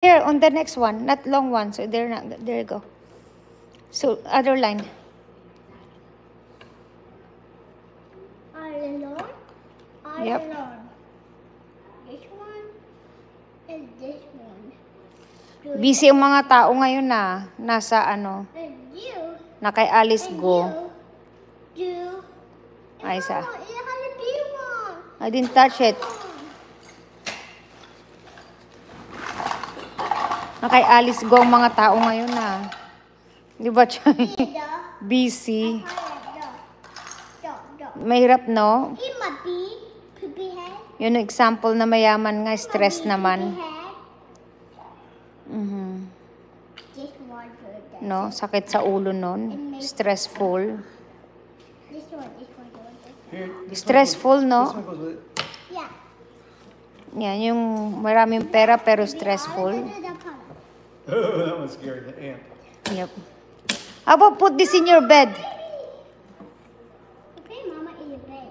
Here on the next one, not long one. So there you go. So other line. Alone. Yep. Alone. This one and this one. Busy ang mga tao ngayon na nasa ano, And you. na kay Alice And Go. you. Ay, isa. Mama, it had a big one. I didn't touch it. Na kay Alice Go ang mga tao ngayon na. Di ba, Chay? Busy. Mahirap, no? It might be poopy head. Yun ang example na mayaman nga, stress naman. This one good. No? Sakit sa ulo nun. Stressful. This one. Here, Stressful, This no? one goes with it. Yeah. Yan, yung maraming pera pero stressful. Oh, that one's scary. The ant. Yep. How about put this in your bed? Okay, Mama, in your bed.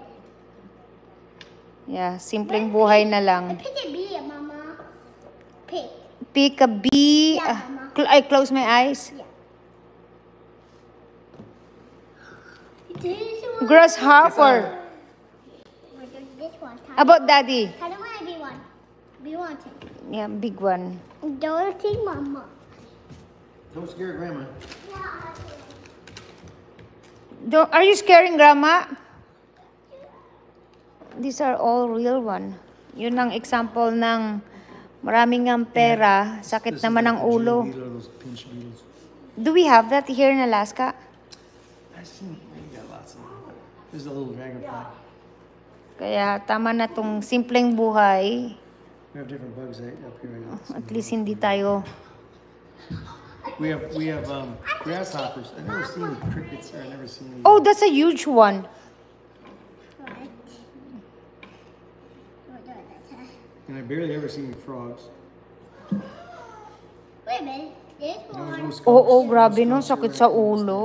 Yeah, simpleng buhay na lang. Pick a bee, Mama. Pick. Pick a bee. Yeah, Mama. I close my eyes. Yeah. This one. Grasshopper. This one. About daddy? I don't want to be one. Be one thing. Yeah, big one. Don't think, Mama. Don't scare Grandma. Are you scaring grandma? These are all real one. Yun ang example ng maraming ang pera, sakit This is naman like ang the ulo. June beetle or those pinch beetles. Do we have that here in Alaska? I seen, we got lots of them. There's a little dragonfly. Kaya tama na tong simpleng buhay. We have different bugs up here right now. At least hindi tayo. We have grasshoppers. I've never seen crickets or I've never seen any. Oh, that's a huge one. Right. And I barely ever seen frogs. Wait a minute. This No, one. no skunks. Oo, grabe no, skunks or sakit sa raccoons. ulo.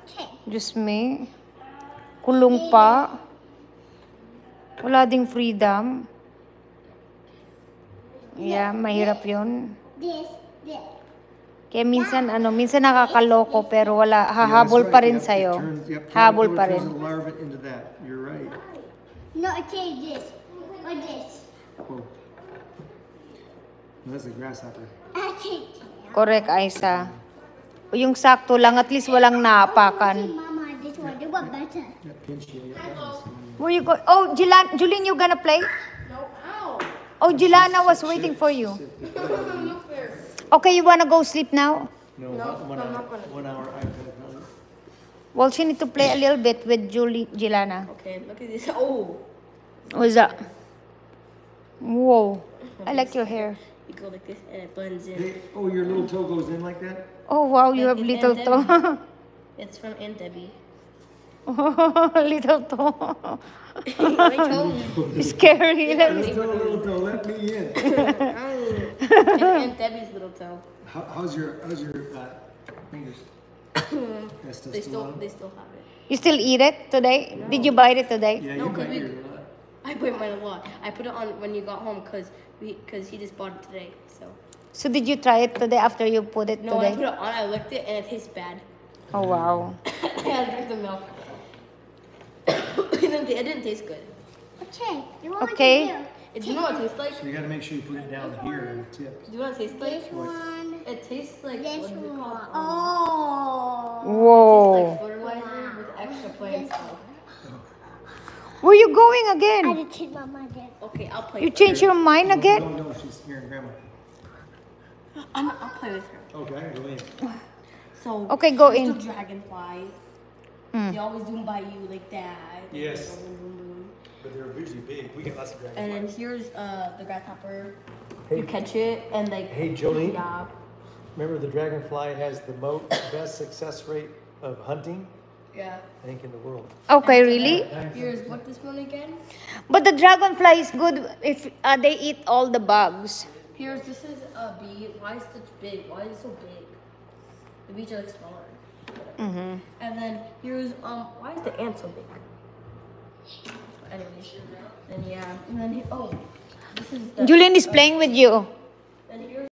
Okay. Diyos me. Kulong pa. Wala ding freedom. Yeah, mahirap yun. This. Kaya minsan nakakaloko pero wala, Yeah, hahabol that's pa right. rin Yep, sa'yo. it turns- yep, Habol pa caterpillar rin. turns the larva into that. You're right. No, I change this. Or this. Oh. No, that's a grasshopper. I change. Correct, Aisa. Yung sakto lang, at least walang Okay, naapakan. Mama, this one. They want better. That pinch you. That one's- Where you go? Oh, Julien, you gonna play? No, ow. Oh, Julana was waiting for you. Okay, you wanna go sleep now? No, No, one I'm hour, not gonna. 1 hour iPad. No. Well, she need to play a little bit with Julana. Okay, look at this. Oh, What's that? Whoa, I like your hair. you go like this and it blends in. Hey, oh, your little toe goes in like that? Oh, wow, you have Like little Aunt toe. Debbie. It's from Aunt Debbie. Little toe. My toe. Scary. Little toe, let me in. It's Aunt Debbie's little toe. How's your fingers? That's They still have it. You still eat it today? Did you buy it today? Yeah, No, you 'cause bite we- yours a lot. I put mine a lot. I put it on when you got home because he just bought it today. So Did you try it today after you put it no, when I today? put it on, I licked it and it tastes bad. Oh, wow. I had to drink the milk. It didn't taste good. Okay. You want Okay. to do? Do you know what it tastes like? So you gotta make sure you put it down here in the tip. Do you know what it tastes like? This one. It tastes like This what is it one. called? Oh. It tastes Whoa. like fertilizer with extra plants. Where you going I again? did change my mind. Okay, I'll play. You with change her. your mind again? No, she's hearing Grandma. I'll play with her. Okay, I can go in. So Okay, go there's in. the dragonfly. Hmm. They always zoom by you like that. Yes. Boom, boom, boom. But they're usually big. We get lots of And then dragonflies. here's the grasshopper. Hey. You catch it and like. Hey, Jolene. Yeah. Remember the dragonfly has the best success rate of hunting, Yeah. I think, in the world. Okay, really? Here's what this one again. But the dragonfly is good if they eat all the bugs. This is a bee. Why is it such big? Why is it so big? The bees are like smaller. Mm-hmm. And then here's why is the ant so big? Anyways, then yeah, and then this is the, Julian is playing with you. And here's